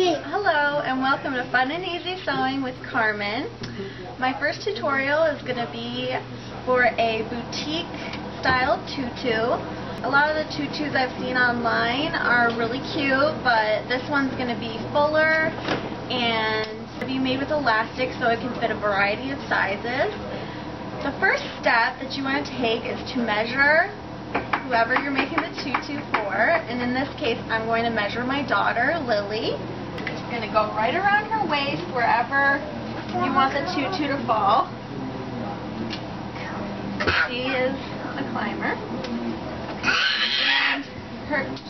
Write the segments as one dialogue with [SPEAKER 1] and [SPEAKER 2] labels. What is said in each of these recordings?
[SPEAKER 1] Hello and welcome to Fun and Easy Sewing with Carmen. My first tutorial is going to be for a boutique style tutu. A lot of the tutus I've seen online are really cute, but this one's going to be fuller and be made with elastic so it can fit a variety of sizes. The first step that you want to take is to measure whoever you're making the tutu for, and in this case I'm going to measure my daughter, Lily. It's going to go right around her waist wherever you want the tutu to fall. She is a climber. And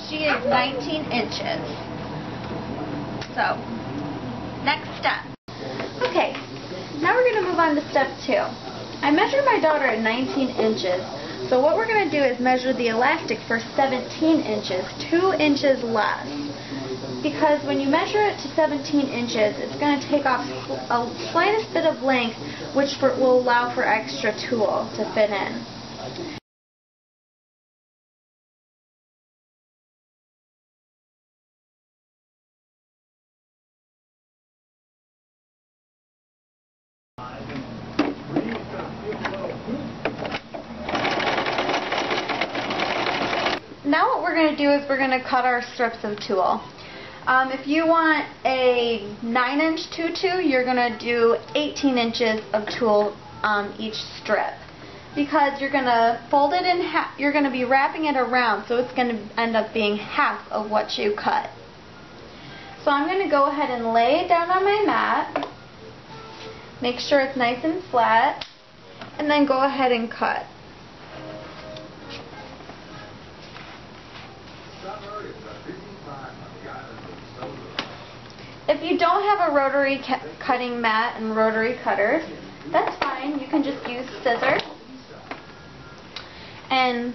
[SPEAKER 1] she is 19 inches. So, next step. Okay, now we're going to move on to step 2. I measured my daughter at 19 inches. So what we're going to do is measure the elastic for 17 inches, 2 inches less. Because when you measure it to 17 inches, it's going to take off a slightest bit of length, which will allow for extra tulle to fit in. Now what we're going to do is we're going to cut our strips of tulle. If you want a 9-inch tutu, you're going to do 18 inches of tulle each strip. Because you're going to fold it in half, you're going to be wrapping it around, so it's going to end up being half of what you cut. So I'm going to go ahead and lay it down on my mat, make sure it's nice and flat, and then go ahead and cut. If you don't have a rotary cutting mat and rotary cutters, that's fine. You can just use scissors and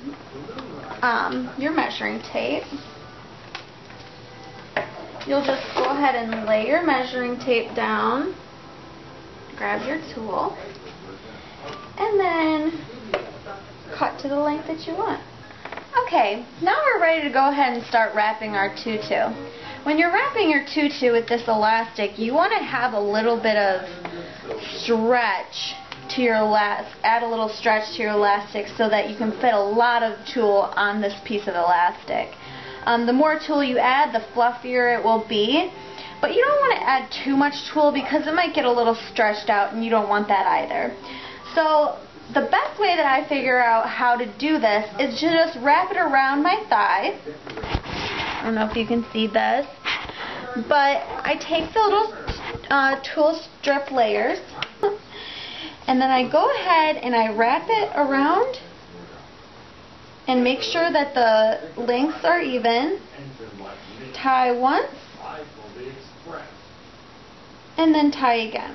[SPEAKER 1] your measuring tape. You'll just go ahead and lay your measuring tape down, grab your tool, and then cut to the length that you want. Okay, now we're ready to go ahead and start wrapping our tutu. When you're wrapping your tutu with this elastic, you want to have a little bit of stretch to your add a little stretch to your elastic so that you can fit a lot of tulle on this piece of elastic. The more tulle you add, the fluffier it will be, but you don't want to add too much tulle because it might get a little stretched out and you don't want that either. So the best way that I figure out how to do this is to just wrap it around my thigh. I don't know if you can see this, but I take the little tulle strip layers and then I go ahead and I wrap it around and make sure that the lengths are even. Tie once and then tie again.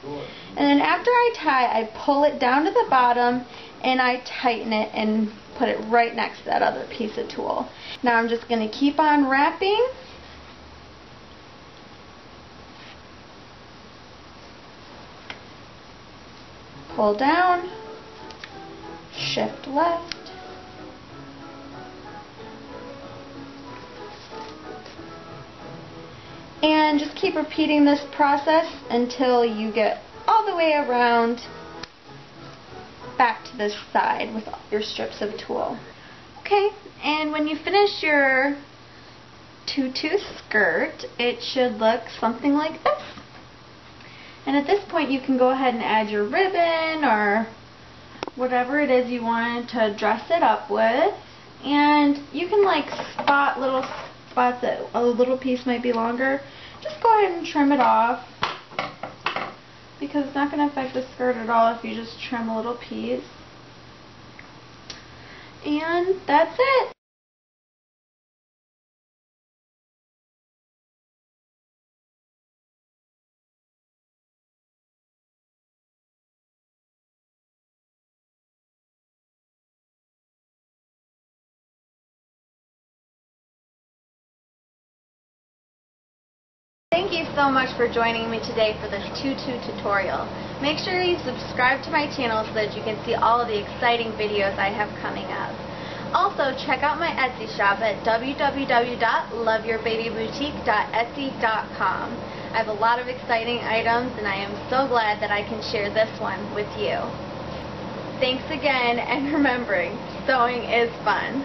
[SPEAKER 1] And then after I tie, I pull it down to the bottom and I tighten it and put it right next to that other piece of tulle. Now I'm just going to keep on wrapping. Pull down, shift left, and just keep repeating this process until you get all the way around back to this side with your strips of tulle. Okay, and when you finish your tutu skirt, it should look something like this. And at this point you can go ahead and add your ribbon or whatever it is you want to dress it up with. And you can like spot little spots that a little piece might be longer. Just go ahead and trim it off, because it's not going to affect the skirt at all if you just trim a little piece. And that's it. Thank you so much for joining me today for this tutu tutorial. Make sure you subscribe to my channel so that you can see all of the exciting videos I have coming up. Also, Also, check out my Etsy shop at www.loveyourbabyboutique.etsy.com. I have a lot of exciting items, and I am so glad that I can share this one with you. Thanks again, and remembering, sewing is fun.